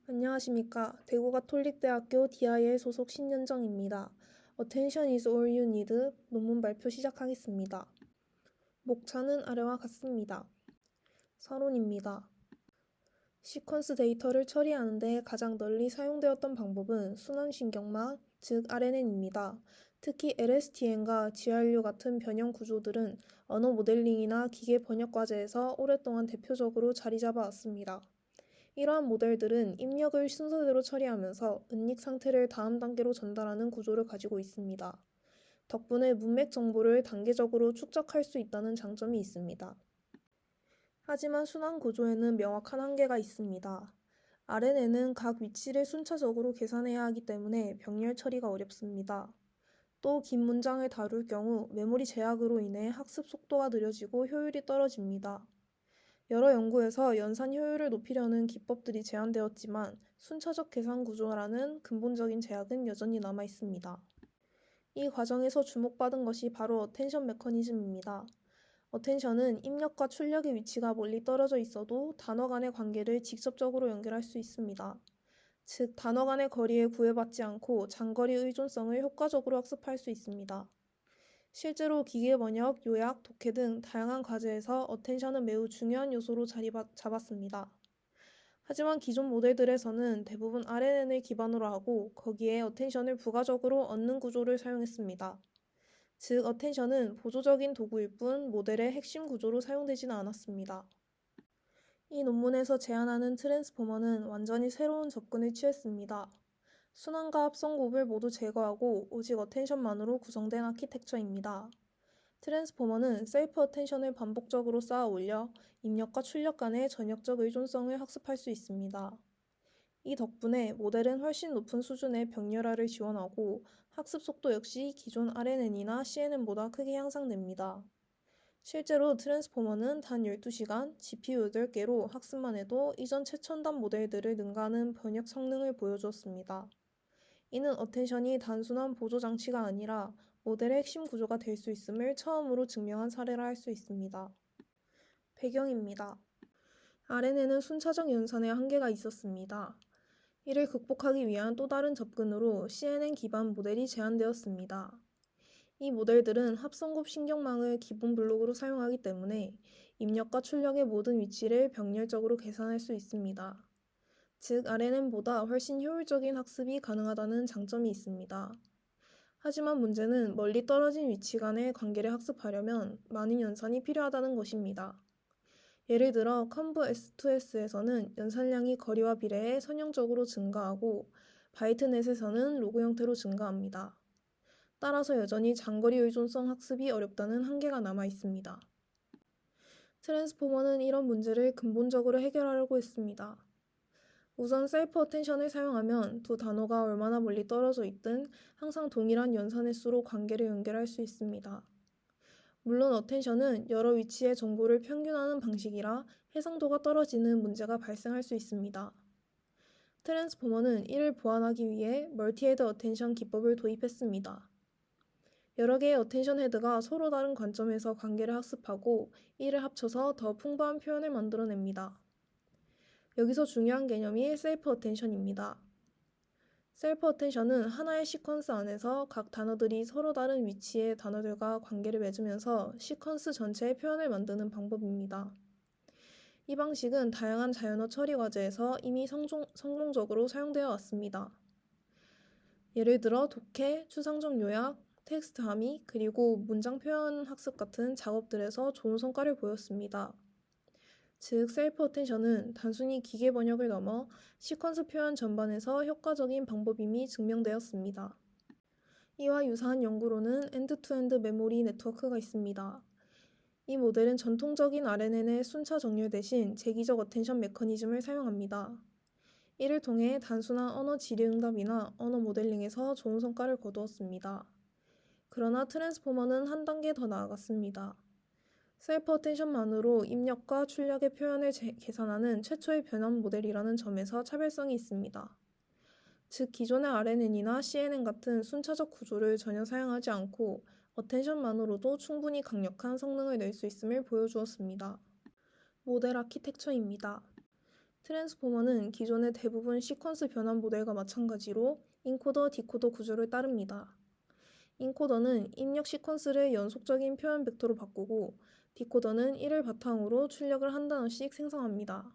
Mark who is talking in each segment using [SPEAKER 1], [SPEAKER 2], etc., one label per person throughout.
[SPEAKER 1] 안녕하십니까. 대구가톨릭대학교 DIL 소속 신연정입니다. Attention is all you need 논문 발표 시작하겠습니다. 목차는 아래와 같습니다. 서론입니다. 시퀀스 데이터를 처리하는 데 가장 널리 사용되었던 방법은 순환신경막, 즉 RNN입니다. 특히 LSTM과 GRU 같은 변형 구조들은 언어 모델링이나 기계 번역 과제에서 오랫동안 대표적으로 자리 잡아왔습니다. 이러한 모델들은 입력을 순서대로 처리하면서 은닉 상태를 다음 단계로 전달하는 구조를 가지고 있습니다. 덕분에 문맥 정보를 단계적으로 축적할 수 있다는 장점이 있습니다. 하지만 순환 구조에는 명확한 한계가 있습니다. RNN은 각 위치를 순차적으로 계산해야 하기 때문에 병렬 처리가 어렵습니다. 또 긴 문장을 다룰 경우 메모리 제약으로 인해 학습 속도가 느려지고 효율이 떨어집니다. 여러 연구에서 연산 효율을 높이려는 기법들이 제안되었지만 순차적 계산 구조라는 근본적인 제약은 여전히 남아 있습니다. 이 과정에서 주목받은 것이 바로 어텐션 메커니즘입니다. 어텐션은 입력과 출력의 위치가 멀리 떨어져 있어도 단어 간의 관계를 직접적으로 연결할 수 있습니다. 즉, 단어 간의 거리에 구애받지 않고 장거리 의존성을 효과적으로 학습할 수 있습니다. 실제로 기계 번역, 요약, 독해 등 다양한 과제에서 어텐션은 매우 중요한 요소로 자리 잡았습니다. 하지만 기존 모델들에서는 대부분 RNN을 기반으로 하고 거기에 어텐션을 부가적으로 얻는 구조를 사용했습니다. 즉, 어텐션은 보조적인 도구일 뿐 모델의 핵심 구조로 사용되지는 않았습니다. 이 논문에서 제안하는 트랜스포머는 완전히 새로운 접근을 취했습니다. 순환과 합성 곱을 모두 제거하고 오직 어텐션만으로 구성된 아키텍처입니다. 트랜스포머는 셀프 어텐션을 반복적으로 쌓아 올려 입력과 출력 간의 전역적 의존성을 학습할 수 있습니다. 이 덕분에 모델은 훨씬 높은 수준의 병렬화를 지원하고 학습 속도 역시 기존 RNN이나 CNN보다 크게 향상됩니다. 실제로 트랜스포머는 단 12시간, GPU 8개로 학습만 해도 이전 최첨단 모델들을 능가하는 번역 성능을 보여주었습니다. 이는 어텐션이 단순한 보조 장치가 아니라 모델의 핵심 구조가 될 수 있음을 처음으로 증명한 사례라 할 수 있습니다. 배경입니다. RNN은 순차적 연산에 한계가 있었습니다. 이를 극복하기 위한 또 다른 접근으로 CNN 기반 모델이 제안되었습니다. 이 모델들은 합성곱 신경망을 기본 블록으로 사용하기 때문에 입력과 출력의 모든 위치를 병렬적으로 계산할 수 있습니다. 즉, RNN보다 훨씬 효율적인 학습이 가능하다는 장점이 있습니다. 하지만 문제는 멀리 떨어진 위치 간의 관계를 학습하려면 많은 연산이 필요하다는 것입니다. 예를 들어 컨브 S2S에서는 연산량이 거리와 비례해 선형적으로 증가하고 바이트넷에서는 로그 형태로 증가합니다. 따라서 여전히 장거리 의존성 학습이 어렵다는 한계가 남아 있습니다. 트랜스포머는 이런 문제를 근본적으로 해결하려고 했습니다. 우선 셀프 어텐션을 사용하면 두 단어가 얼마나 멀리 떨어져 있든 항상 동일한 연산 횟수로 관계를 연결할 수 있습니다. 물론 어텐션은 여러 위치의 정보를 평균하는 방식이라 해상도가 떨어지는 문제가 발생할 수 있습니다. 트랜스포머는 이를 보완하기 위해 멀티헤드 어텐션 기법을 도입했습니다. 여러 개의 어텐션 헤드가 서로 다른 관점에서 관계를 학습하고 이를 합쳐서 더 풍부한 표현을 만들어냅니다. 여기서 중요한 개념이 셀프 어텐션입니다. 셀프 어텐션은 하나의 시퀀스 안에서 각 단어들이 서로 다른 위치의 단어들과 관계를 맺으면서 시퀀스 전체의 표현을 만드는 방법입니다. 이 방식은 다양한 자연어 처리 과제에서 이미 성공적으로 사용되어 왔습니다. 예를 들어 독해, 추상적 요약, 텍스트 함의, 그리고 문장 표현 학습 같은 작업들에서 좋은 성과를 보였습니다. 즉, 셀프 어텐션은 단순히 기계 번역을 넘어 시퀀스 표현 전반에서 효과적인 방법임이 증명되었습니다. 이와 유사한 연구로는 엔드-투-엔드 메모리 네트워크가 있습니다. 이 모델은 전통적인 RNN의 순차 정렬 대신 재기적 어텐션 메커니즘을 사용합니다. 이를 통해 단순한 언어 질의응답이나 언어 모델링에서 좋은 성과를 거두었습니다. 그러나 트랜스포머는 한 단계 더 나아갔습니다. 셀프 어텐션만으로 입력과 출력의 표현을 계산하는 최초의 변환 모델이라는 점에서 차별성이 있습니다. 즉, 기존의 RNN이나 CNN 같은 순차적 구조를 전혀 사용하지 않고 어텐션만으로도 충분히 강력한 성능을 낼 수 있음을 보여주었습니다. 모델 아키텍처입니다. 트랜스포머는 기존의 대부분 시퀀스 변환 모델과 마찬가지로 인코더, 디코더 구조를 따릅니다. 인코더는 입력 시퀀스를 연속적인 표현 벡터로 바꾸고 디코더는 이를 바탕으로 출력을 한 단어씩 생성합니다.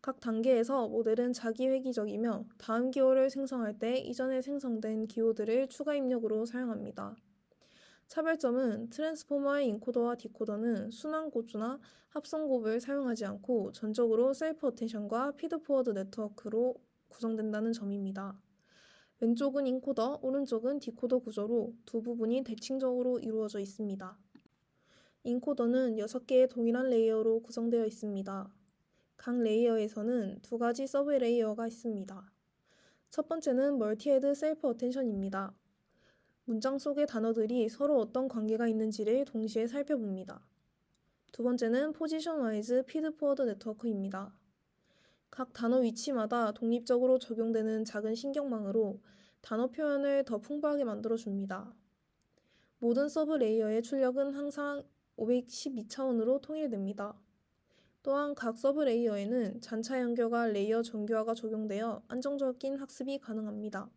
[SPEAKER 1] 각 단계에서 모델은 자기회귀적이며 다음 기호를 생성할 때 이전에 생성된 기호들을 추가 입력으로 사용합니다. 차별점은 트랜스포머의 인코더와 디코더는 순환 고주나 합성 곱을 사용하지 않고 전적으로 셀프 어텐션과 피드포워드 네트워크로 구성된다는 점입니다. 왼쪽은 인코더, 오른쪽은 디코더 구조로 두 부분이 대칭적으로 이루어져 있습니다. 인코더는 6개의 동일한 레이어로 구성되어 있습니다. 각 레이어에서는 두 가지 서브 레이어가 있습니다. 첫 번째는 멀티헤드 셀프 어텐션입니다. 문장 속의 단어들이 서로 어떤 관계가 있는지를 동시에 살펴봅니다. 두 번째는 포지션 와이즈 피드포워드 네트워크입니다. 각 단어 위치마다 독립적으로 적용되는 작은 신경망으로 단어 표현을 더 풍부하게 만들어줍니다. 모든 서브 레이어의 출력은 항상 512차원으로 통일됩니다. 또한 각 서브 레이어에는 잔차 연결과 레이어 정교화가 적용되어 안정적인 학습이 가능합니다.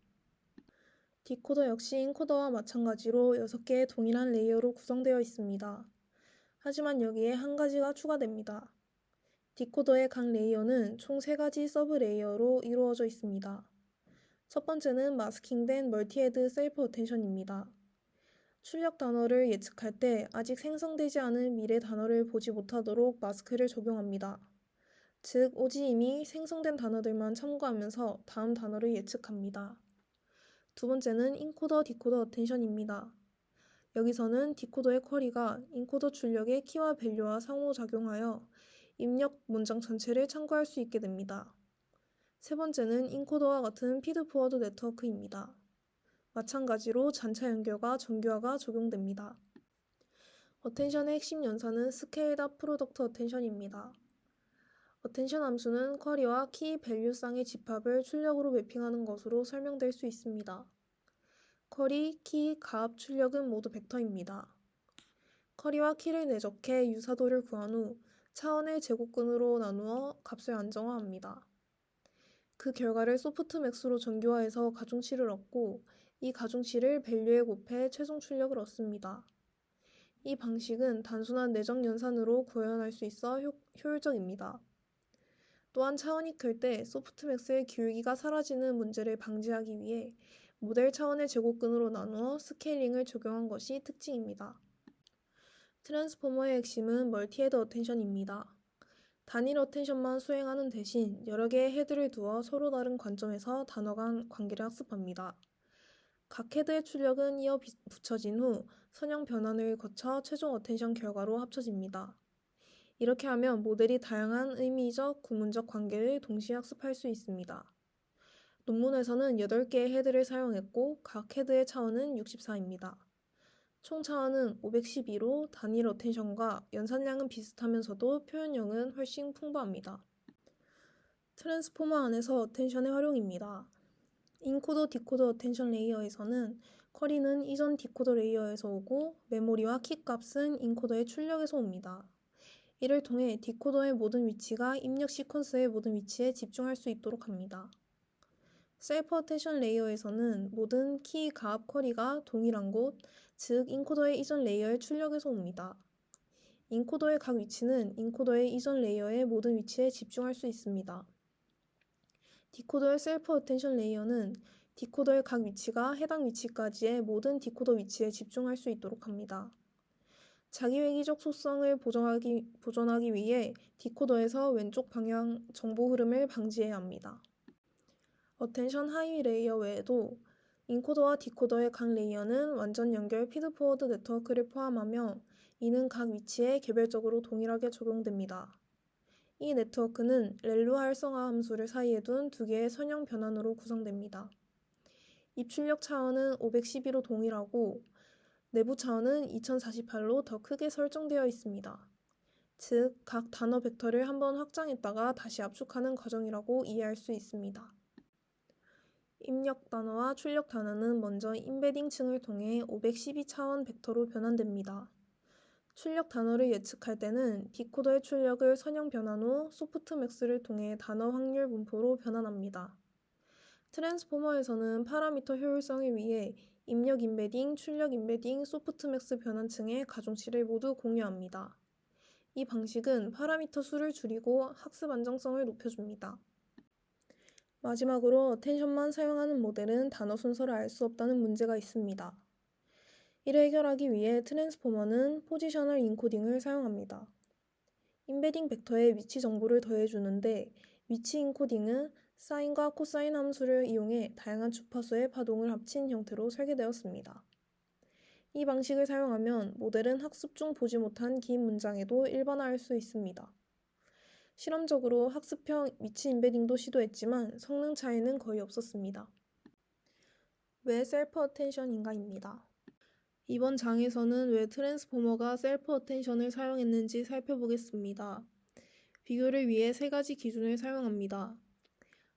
[SPEAKER 1] 디코더 역시 인코더와 마찬가지로 6개의 동일한 레이어로 구성되어 있습니다. 하지만 여기에 한 가지가 추가됩니다. 디코더의 각 레이어는 총 3가지 서브 레이어로 이루어져 있습니다. 첫 번째는 마스킹된 멀티헤드 셀프 어텐션입니다. 출력 단어를 예측할 때 아직 생성되지 않은 미래 단어를 보지 못하도록 마스크를 적용합니다. 즉, 오직 이미 생성된 단어들만 참고하면서 다음 단어를 예측합니다. 두 번째는 인코더 디코더 어텐션입니다. 여기서는 디코더의 쿼리가 인코더 출력의 키와 밸류와 상호작용하여 입력 문장 전체를 참고할 수 있게 됩니다. 세 번째는 인코더와 같은 피드포워드 네트워크입니다. 마찬가지로 잔차 연결과 정교화가 적용됩니다. 어텐션의 핵심 연산은 스케일드 업 프로덕트 어텐션입니다. 어텐션 함수는 쿼리와 키 밸류 쌍의 집합을 출력으로 매핑하는 것으로 설명될 수 있습니다. 쿼리, 키, 값, 출력은 모두 벡터입니다. 쿼리와 키를 내적해 유사도를 구한 후 차원의 제곱근으로 나누어 값을 안정화합니다. 그 결과를 소프트맥스로 정교화해서 가중치를 얻고 이 가중치를 밸류에 곱해 최종 출력을 얻습니다. 이 방식은 단순한 내적 연산으로 구현할 수 있어 효율적입니다. 또한 차원이 클 때 소프트맥스의 기울기가 사라지는 문제를 방지하기 위해 모델 차원의 제곱근으로 나누어 스케일링을 적용한 것이 특징입니다. 트랜스포머의 핵심은 멀티헤드 어텐션입니다. 단일 어텐션만 수행하는 대신 여러 개의 헤드를 두어 서로 다른 관점에서 단어 간 관계를 학습합니다. 각 헤드의 출력은 이어 붙여진 후 선형 변환을 거쳐 최종 어텐션 결과로 합쳐집니다. 이렇게 하면 모델이 다양한 의미적, 구문적 관계를 동시에 학습할 수 있습니다. 논문에서는 8개의 헤드를 사용했고 각 헤드의 차원은 64입니다. 총 차원은 512로 단일 어텐션과 연산량은 비슷하면서도 표현량은 훨씬 풍부합니다. 트랜스포머 안에서 어텐션의 활용입니다. 인코더 디코더 어텐션 레이어에서는 쿼리는 이전 디코더 레이어에서 오고 메모리와 키 값은 인코더의 출력에서 옵니다. 이를 통해 디코더의 모든 위치가 입력 시퀀스의 모든 위치에 집중할 수 있도록 합니다. 셀프 어텐션 레이어에서는 모든 키, 값, 쿼리가 동일한 곳, 즉 인코더의 이전 레이어의 출력에서 옵니다. 인코더의 각 위치는 인코더의 이전 레이어의 모든 위치에 집중할 수 있습니다. 디코더의 셀프 어텐션 레이어는 디코더의 각 위치가 해당 위치까지의 모든 디코더 위치에 집중할 수 있도록 합니다. 자기회귀적 속성을 보존하기 위해 디코더에서 왼쪽 방향 정보 흐름을 방지해야 합니다. 어텐션 하위 레이어 외에도 인코더와 디코더의 각 레이어는 완전 연결 피드포워드 네트워크를 포함하며 이는 각 위치에 개별적으로 동일하게 적용됩니다. 이 네트워크는 렐루 활성화 함수를 사이에 둔 2개의 선형 변환으로 구성됩니다. 입출력 차원은 512로 동일하고 내부 차원은 2048로 더 크게 설정되어 있습니다. 즉, 각 단어 벡터를 한번 확장했다가 다시 압축하는 과정이라고 이해할 수 있습니다. 입력 단어와 출력 단어는 먼저 임베딩 층을 통해 512차원 벡터로 변환됩니다. 출력 단어를 예측할 때는 디코더의 출력을 선형 변환 후 소프트맥스를 통해 단어 확률 분포로 변환합니다. 트랜스포머에서는 파라미터 효율성을 위해 입력 임베딩, 출력 임베딩, 소프트맥스 변환층의 가중치를 모두 공유합니다. 이 방식은 파라미터 수를 줄이고 학습 안정성을 높여줍니다. 마지막으로 어텐션만 사용하는 모델은 단어 순서를 알 수 없다는 문제가 있습니다. 이를 해결하기 위해 트랜스포머는 포지셔널 인코딩을 사용합니다. 임베딩 벡터에 위치 정보를 더해주는데 위치 인코딩은 사인과 코사인 함수를 이용해 다양한 주파수의 파동을 합친 형태로 설계되었습니다. 이 방식을 사용하면 모델은 학습 중 보지 못한 긴 문장에도 일반화할 수 있습니다. 실험적으로 학습형 위치 임베딩도 시도했지만 성능 차이는 거의 없었습니다. 왜 셀프 어텐션인가입니다. 이번 장에서는 왜 트랜스포머가 셀프 어텐션을 사용했는지 살펴보겠습니다. 비교를 위해 세 가지 기준을 사용합니다.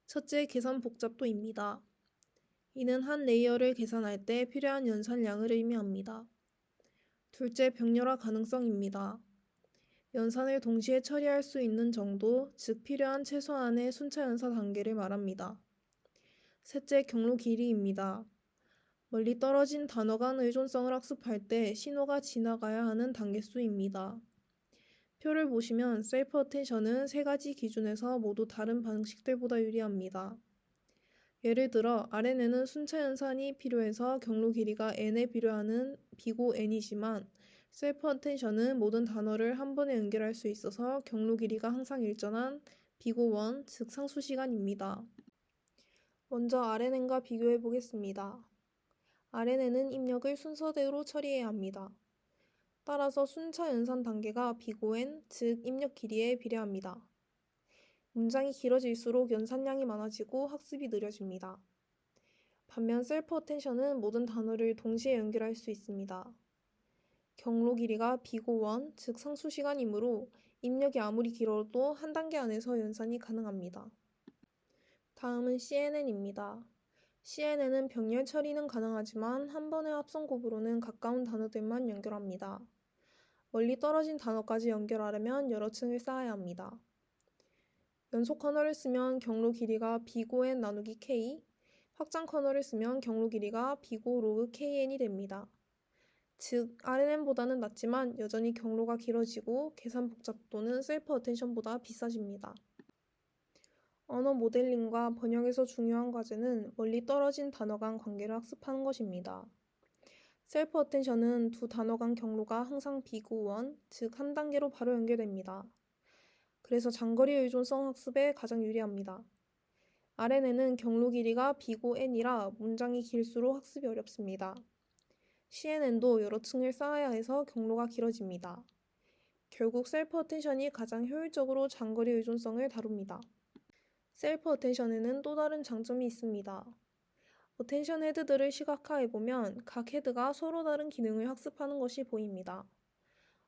[SPEAKER 1] 첫째, 계산 복잡도입니다. 이는 한 레이어를 계산할 때 필요한 연산량을 의미합니다. 둘째, 병렬화 가능성입니다. 연산을 동시에 처리할 수 있는 정도, 즉 필요한 최소한의 순차 연사 단계를 말합니다. 셋째, 경로 길이입니다. 멀리 떨어진 단어 간 의존성을 학습할 때 신호가 지나가야 하는 단계수입니다. 표를 보시면 셀프 어텐션은 세 가지 기준에서 모두 다른 방식들보다 유리합니다. 예를 들어 RNN은 순차 연산이 필요해서 경로 길이가 n에 필요하는 비고 n이지만 셀프 어텐션은 모든 단어를 한 번에 연결할 수 있어서 경로 길이가 항상 일정한 비고 1, 즉 상수시간입니다. 먼저 RNN과 비교해 보겠습니다. RNN은 입력을 순서대로 처리해야 합니다. 따라서 순차 연산 단계가 비고 n, 즉 입력 길이에 비례합니다. 문장이 길어질수록 연산량이 많아지고 학습이 느려집니다. 반면 셀프 어텐션은 모든 단어를 동시에 연결할 수 있습니다. 경로 길이가 비고 1, 즉 상수시간이므로 입력이 아무리 길어도 한 단계 안에서 연산이 가능합니다. 다음은 CNN입니다. CNN은 병렬 처리는 가능하지만 한 번의 합성 곱으로는 가까운 단어들만 연결합니다. 멀리 떨어진 단어까지 연결하려면 여러 층을 쌓아야 합니다. 연속 커널을 쓰면 경로 길이가 비고 n 나누기 k, 확장 커널을 쓰면 경로 길이가 비고 로그 kn이 됩니다. 즉, RNN보다는 낮지만 여전히 경로가 길어지고 계산 복잡도는 셀프 어텐션보다 비싸집니다. 언어 모델링과 번역에서 중요한 과제는 멀리 떨어진 단어 간 관계를 학습하는 것입니다. 셀프 어텐션은 두 단어 간 경로가 항상 비고 1, 즉 한 단계로 바로 연결됩니다. 그래서 장거리 의존성 학습에 가장 유리합니다. RNN은 경로 길이가 비고 n이라 문장이 길수록 학습이 어렵습니다. CNN도 여러 층을 쌓아야 해서 경로가 길어집니다. 결국 셀프 어텐션이 가장 효율적으로 장거리 의존성을 다룹니다. 셀프 어텐션에는 또 다른 장점이 있습니다. 어텐션 헤드들을 시각화해보면 각 헤드가 서로 다른 기능을 학습하는 것이 보입니다.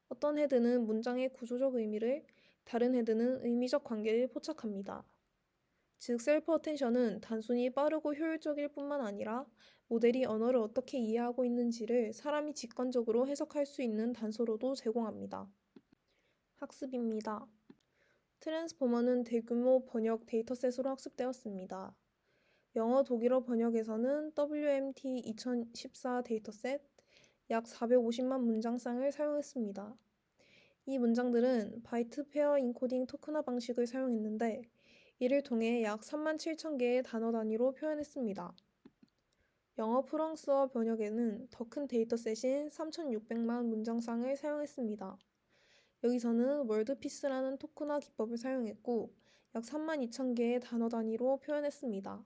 [SPEAKER 1] 어떤 헤드는 문장의 구조적 의미를, 다른 헤드는 의미적 관계를 포착합니다. 즉, 셀프 어텐션은 단순히 빠르고 효율적일 뿐만 아니라 모델이 언어를 어떻게 이해하고 있는지를 사람이 직관적으로 해석할 수 있는 단서로도 제공합니다. 학습입니다. 트랜스포머는 대규모 번역 데이터셋으로 학습되었습니다. 영어 독일어 번역에서는 WMT 2014 데이터셋 약 450만 문장쌍을 사용했습니다. 이 문장들은 바이트 페어 인코딩 토큰화 방식을 사용했는데 이를 통해 약 37,000개의 단어 단위로 표현했습니다. 영어 프랑스어 번역에는 더 큰 데이터셋인 3,600만 문장쌍을 사용했습니다. 여기서는 월드피스라는 토큰화 기법을 사용했고 약 32,000개의 단어 단위로 표현했습니다.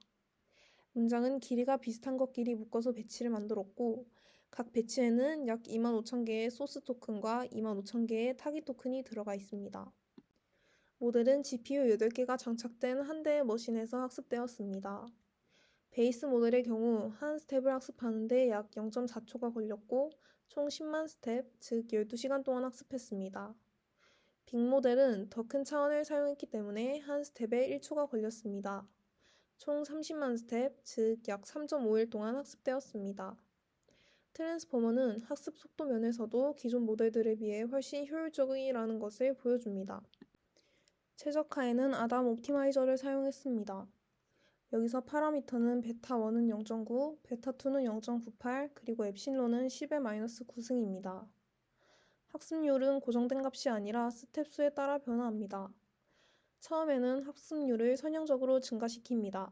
[SPEAKER 1] 문장은 길이가 비슷한 것끼리 묶어서 배치를 만들었고 각 배치에는 약 25,000개의 소스 토큰과 25,000개의 타깃 토큰이 들어가 있습니다. 모델은 GPU 8개가 장착된 한 대의 머신에서 학습되었습니다. 베이스 모델의 경우 한 스텝을 학습하는데 약 0.4초가 걸렸고 총 10만 스텝, 즉 12시간 동안 학습했습니다. 빅모델은 더 큰 차원을 사용했기 때문에 한 스텝에 1초가 걸렸습니다. 총 30만 스텝, 즉 약 3.5일 동안 학습되었습니다. 트랜스포머는 학습 속도 면에서도 기존 모델들에 비해 훨씬 효율적이라는 것을 보여줍니다. 최적화에는 아담 옵티마이저를 사용했습니다. 여기서 파라미터는 베타1은 0.9, 베타2는 0.98, 그리고 엡실론은 10의 마이너스 9승입니다. 학습률은 고정된 값이 아니라 스텝 수에 따라 변화합니다. 처음에는 학습률을 선형적으로 증가시킵니다.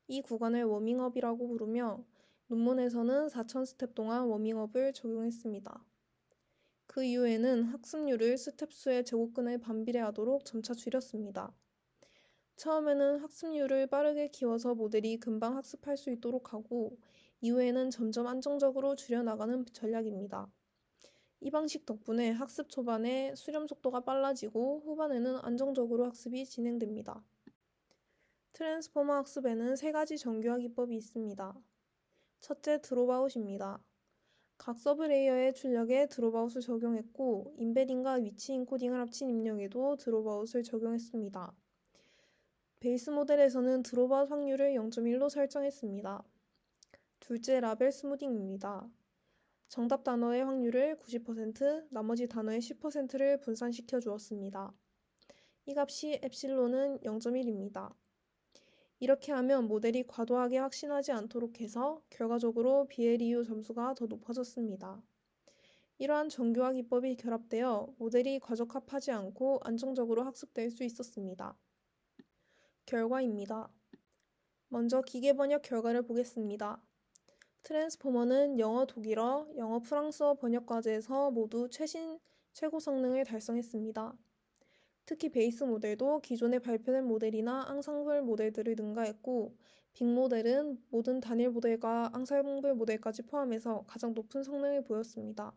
[SPEAKER 1] 이 구간을 워밍업이라고 부르며 논문에서는 4000스텝 동안 워밍업을 적용했습니다. 그 이후에는 학습률을 스텝 수의 제곱근에 반비례하도록 점차 줄였습니다. 처음에는 학습률을 빠르게 키워서 모델이 금방 학습할 수 있도록 하고 이후에는 점점 안정적으로 줄여나가는 전략입니다. 이 방식 덕분에 학습 초반에 수렴 속도가 빨라지고 후반에는 안정적으로 학습이 진행됩니다. 트랜스포머 학습에는 3가지 정교화 기법이 있습니다. 첫째, 드롭아웃입니다. 각 서브레이어의 출력에 드롭아웃을 적용했고 인베딩과 위치 인코딩을 합친 입력에도 드롭아웃을 적용했습니다. 베이스 모델에서는 드롭아웃 확률을 0.1로 설정했습니다. 둘째, 라벨 스무딩입니다. 정답 단어의 확률을 90%, 나머지 단어의 10%를 분산시켜 주었습니다. 이 값이 엡실론은 0.1입니다. 이렇게 하면 모델이 과도하게 확신하지 않도록 해서 결과적으로 BLEU 점수가 더 높아졌습니다. 이러한 정교화 기법이 결합되어 모델이 과적합하지 않고 안정적으로 학습될 수 있었습니다. 결과입니다. 먼저 기계 번역 결과를 보겠습니다. 트랜스포머는 영어 독일어, 영어 프랑스어 번역 과제에서 모두 최고 성능을 달성했습니다. 특히 베이스 모델도 기존에 발표된 모델이나 앙상블 모델들을 능가했고 빅모델은 모든 단일 모델과 앙상블 모델까지 포함해서 가장 높은 성능을 보였습니다.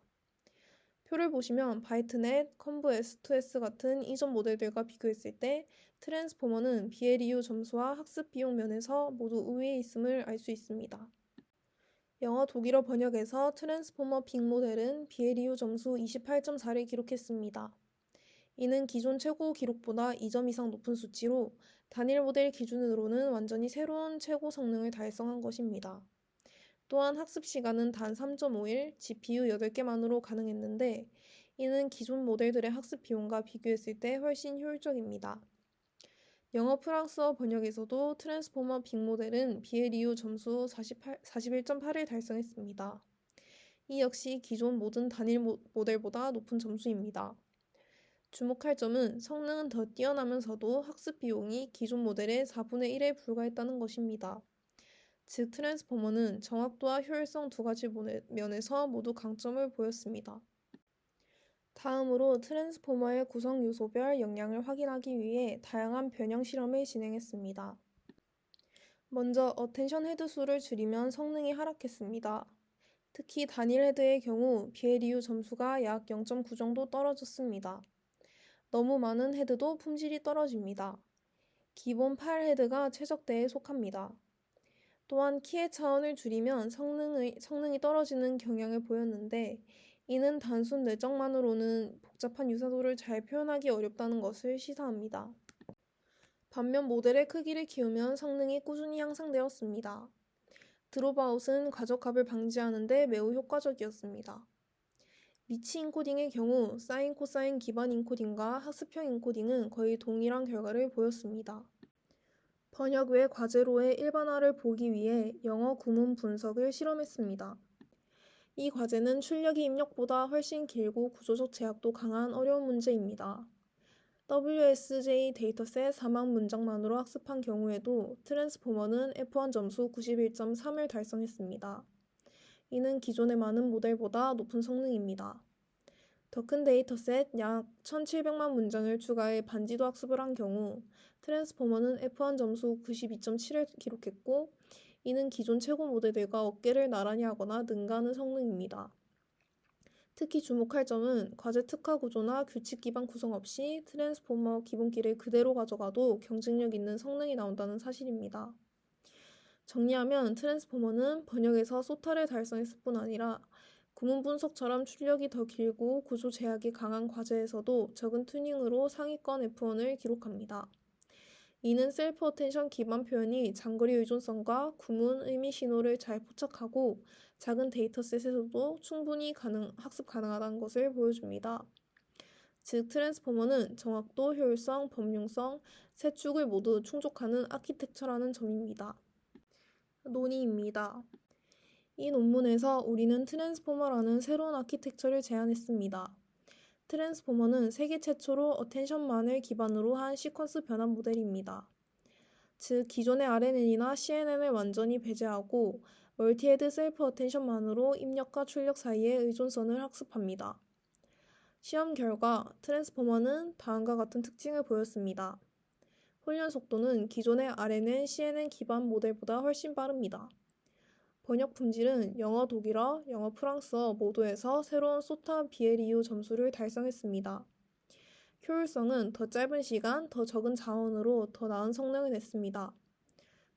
[SPEAKER 1] 표를 보시면 바이트넷, 컨브 S2S 같은 이전 모델들과 비교했을 때 트랜스포머는 BLEU 점수와 학습 비용 면에서 모두 우위에 있음을 알 수 있습니다. 영어 독일어 번역에서 트랜스포머 빅모델은 BLEU 점수 28.4를 기록했습니다. 이는 기존 최고 기록보다 2점 이상 높은 수치로 단일 모델 기준으로는 완전히 새로운 최고 성능을 달성한 것입니다. 또한 학습 시간은 단 3.5일, GPU 8개만으로 가능했는데 이는 기존 모델들의 학습 비용과 비교했을 때 훨씬 효율적입니다. 영어 프랑스어 번역에서도 트랜스포머 빅모델은 BLEU 점수 41.8을 달성했습니다. 이 역시 기존 모든 단일 모델보다 높은 점수입니다. 주목할 점은 성능은 더 뛰어나면서도 학습 비용이 기존 모델의 4분의 1에 불과했다는 것입니다. 즉 트랜스포머는 정확도와 효율성 두 가지 면에서 모두 강점을 보였습니다. 다음으로 트랜스포머의 구성 요소별 역량을 확인하기 위해 다양한 변형 실험을 진행했습니다. 먼저 어텐션 헤드 수를 줄이면 성능이 하락했습니다. 특히 단일 헤드의 경우 BLEU 점수가 약 0.9 정도 떨어졌습니다. 너무 많은 헤드도 품질이 떨어집니다. 기본 8헤드가 최적대에 속합니다. 또한 키의 차원을 줄이면 성능이 떨어지는 경향을 보였는데 이는 단순 내적만으로는 복잡한 유사도를 잘 표현하기 어렵다는 것을 시사합니다. 반면 모델의 크기를 키우면 성능이 꾸준히 향상되었습니다. 드롭아웃은 과적합을 방지하는 데 매우 효과적이었습니다. 위치 인코딩의 경우 사인 코사인 기반 인코딩과 학습형 인코딩은 거의 동일한 결과를 보였습니다. 번역 외 과제로의 일반화를 보기 위해 영어 구문 분석을 실험했습니다. 이 과제는 출력이 입력보다 훨씬 길고 구조적 제약도 강한 어려운 문제입니다. WSJ 데이터셋 4만 문장만으로 학습한 경우에도 트랜스포머는 F1 점수 91.3을 달성했습니다. 이는 기존의 많은 모델보다 높은 성능입니다. 더 큰 데이터셋 약 1700만 문장을 추가해 반지도 학습을 한 경우 트랜스포머는 F1 점수 92.7을 기록했고 이는 기존 최고 모델들과 어깨를 나란히 하거나 능가하는 성능입니다. 특히 주목할 점은 과제 특화 구조나 규칙 기반 구성 없이 트랜스포머 기본기를 그대로 가져가도 경쟁력 있는 성능이 나온다는 사실입니다. 정리하면 트랜스포머는 번역에서 소타를 달성했을 뿐 아니라 구문 분석처럼 출력이 더 길고 구조 제약이 강한 과제에서도 적은 튜닝으로 상위권 F1을 기록합니다. 이는 셀프 어텐션 기반 표현이 장거리 의존성과 구문, 의미 신호를 잘 포착하고 작은 데이터셋에서도 충분히 학습 가능하다는 것을 보여줍니다. 즉, 트랜스포머는 정확도, 효율성, 범용성, 세 축을 모두 충족하는 아키텍처라는 점입니다. 논의입니다. 이 논문에서 우리는 트랜스포머라는 새로운 아키텍처를 제안했습니다. 트랜스포머는 세계 최초로 어텐션만을 기반으로 한 시퀀스 변환 모델입니다. 즉, 기존의 RNN이나 CNN을 완전히 배제하고 멀티헤드 셀프 어텐션만으로 입력과 출력 사이의 의존성을 학습합니다. 시험 결과 트랜스포머는 다음과 같은 특징을 보였습니다. 훈련 속도는 기존의 RNN, CNN 기반 모델보다 훨씬 빠릅니다. 번역 품질은 영어 독일어, 영어 프랑스어 모두에서 새로운 소타 BLEU 점수를 달성했습니다. 효율성은 더 짧은 시간, 더 적은 자원으로 더 나은 성능을 냈습니다.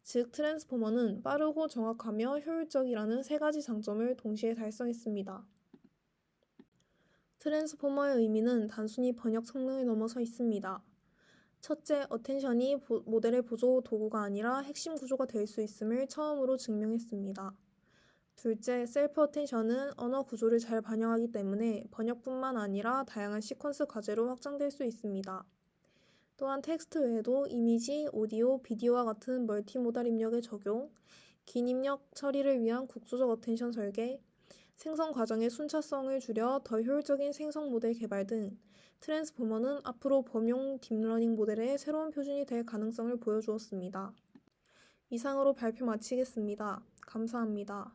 [SPEAKER 1] 즉, 트랜스포머는 빠르고 정확하며 효율적이라는 세 가지 장점을 동시에 달성했습니다. 트랜스포머의 의미는 단순히 번역 성능을 넘어서 있습니다. 첫째, 어텐션이 모델의 보조 도구가 아니라 핵심 구조가 될 수 있음을 처음으로 증명했습니다. 둘째, 셀프 어텐션은 언어 구조를 잘 반영하기 때문에 번역뿐만 아니라 다양한 시퀀스 과제로 확장될 수 있습니다. 또한 텍스트 외에도 이미지, 오디오, 비디오와 같은 멀티모달 입력의 적용, 긴 입력 처리를 위한 국소적 어텐션 설계, 생성 과정의 순차성을 줄여 더 효율적인 생성 모델 개발 등 트랜스포머는 앞으로 범용 딥러닝 모델의 새로운 표준이 될 가능성을 보여주었습니다. 이상으로 발표 마치겠습니다. 감사합니다.